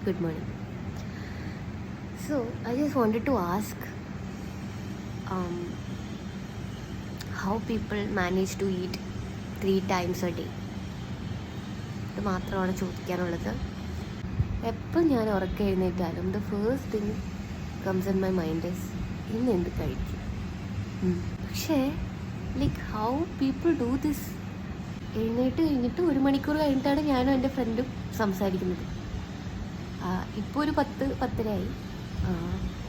Good morning. So, I just wanted to ask um, how people manage to eat 3 times a day. ഇത് മാത്രമാണ് ചോദിക്കാനുള്ളത്. എപ്പം ഞാൻ ഉറക്കം എഴുന്നേറ്റാലും the first thing comes in my mind is ഇന്ന് എന്ത് കഴിക്കും. പക്ഷേ like how people do this. എഴുന്നേറ്റ് കഴിഞ്ഞിട്ട് 1 മണിക്കൂർ കഴിഞ്ഞിട്ടാണ് ഞാനും എൻ്റെ ഫ്രണ്ടും സംസാരിക്കുന്നത്. ഇപ്പോൾ ഒരു 10-10:30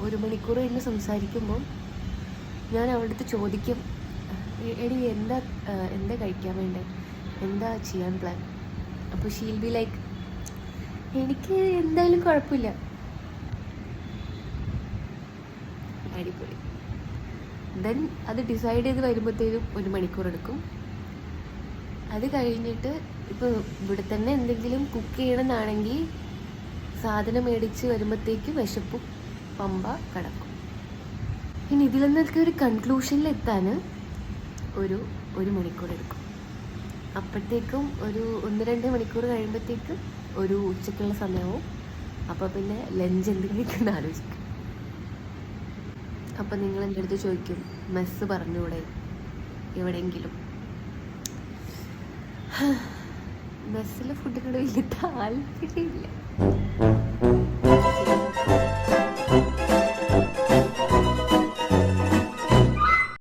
1 മണിക്കൂർ കഴിഞ്ഞ് സംസാരിക്കുമ്പോൾ ഞാൻ അവളുടെ അടുത്ത് ചോദിക്കും, എടി എന്താ കഴിക്കാൻ വേണ്ടേ, എന്താ ചെയ്യാൻ പ്ലാൻ. അപ്പോൾ ഷീൽ ബി ലൈക്ക്, എനിക്ക് എന്തായാലും കുഴപ്പമില്ല. അടിപൊളി. ദെൻ അത് ഡിസൈഡ് ചെയ്ത് വരുമ്പോഴത്തേക്കും 1 മണിക്കൂർ എടുക്കും. അത് കഴിഞ്ഞിട്ട് ഇപ്പോൾ ഇവിടെ തന്നെ എന്തെങ്കിലും കുക്ക് ചെയ്യണമെന്നാണെങ്കിൽ സാധനം മേടിച്ച് വരുമ്പോഴത്തേക്ക് വിശപ്പും പമ്പ കിടക്കും. ഇനി ഇതിൽ നിന്നൊക്കെ ഒരു കൺക്ലൂഷനിലെത്താൻ ഒരു മണിക്കൂർ എടുക്കും. അപ്പോഴത്തേക്കും ഒരു 1-2 മണിക്കൂർ കഴിയുമ്പോഴത്തേക്കും ഒരു ഉച്ചക്കുള്ള സമയവും. അപ്പോൾ പിന്നെ ലഞ്ച് എന്തെങ്കിലും ആലോചിക്കും. അപ്പോൾ നിങ്ങൾ എൻ്റെ അടുത്ത് ചോദിക്കും, മെസ്സ് പറഞ്ഞൂടെ എവിടെയെങ്കിലും. മെസ്സിലെ ഫുഡിനോട് വലിയ താല്പര്യമില്ല.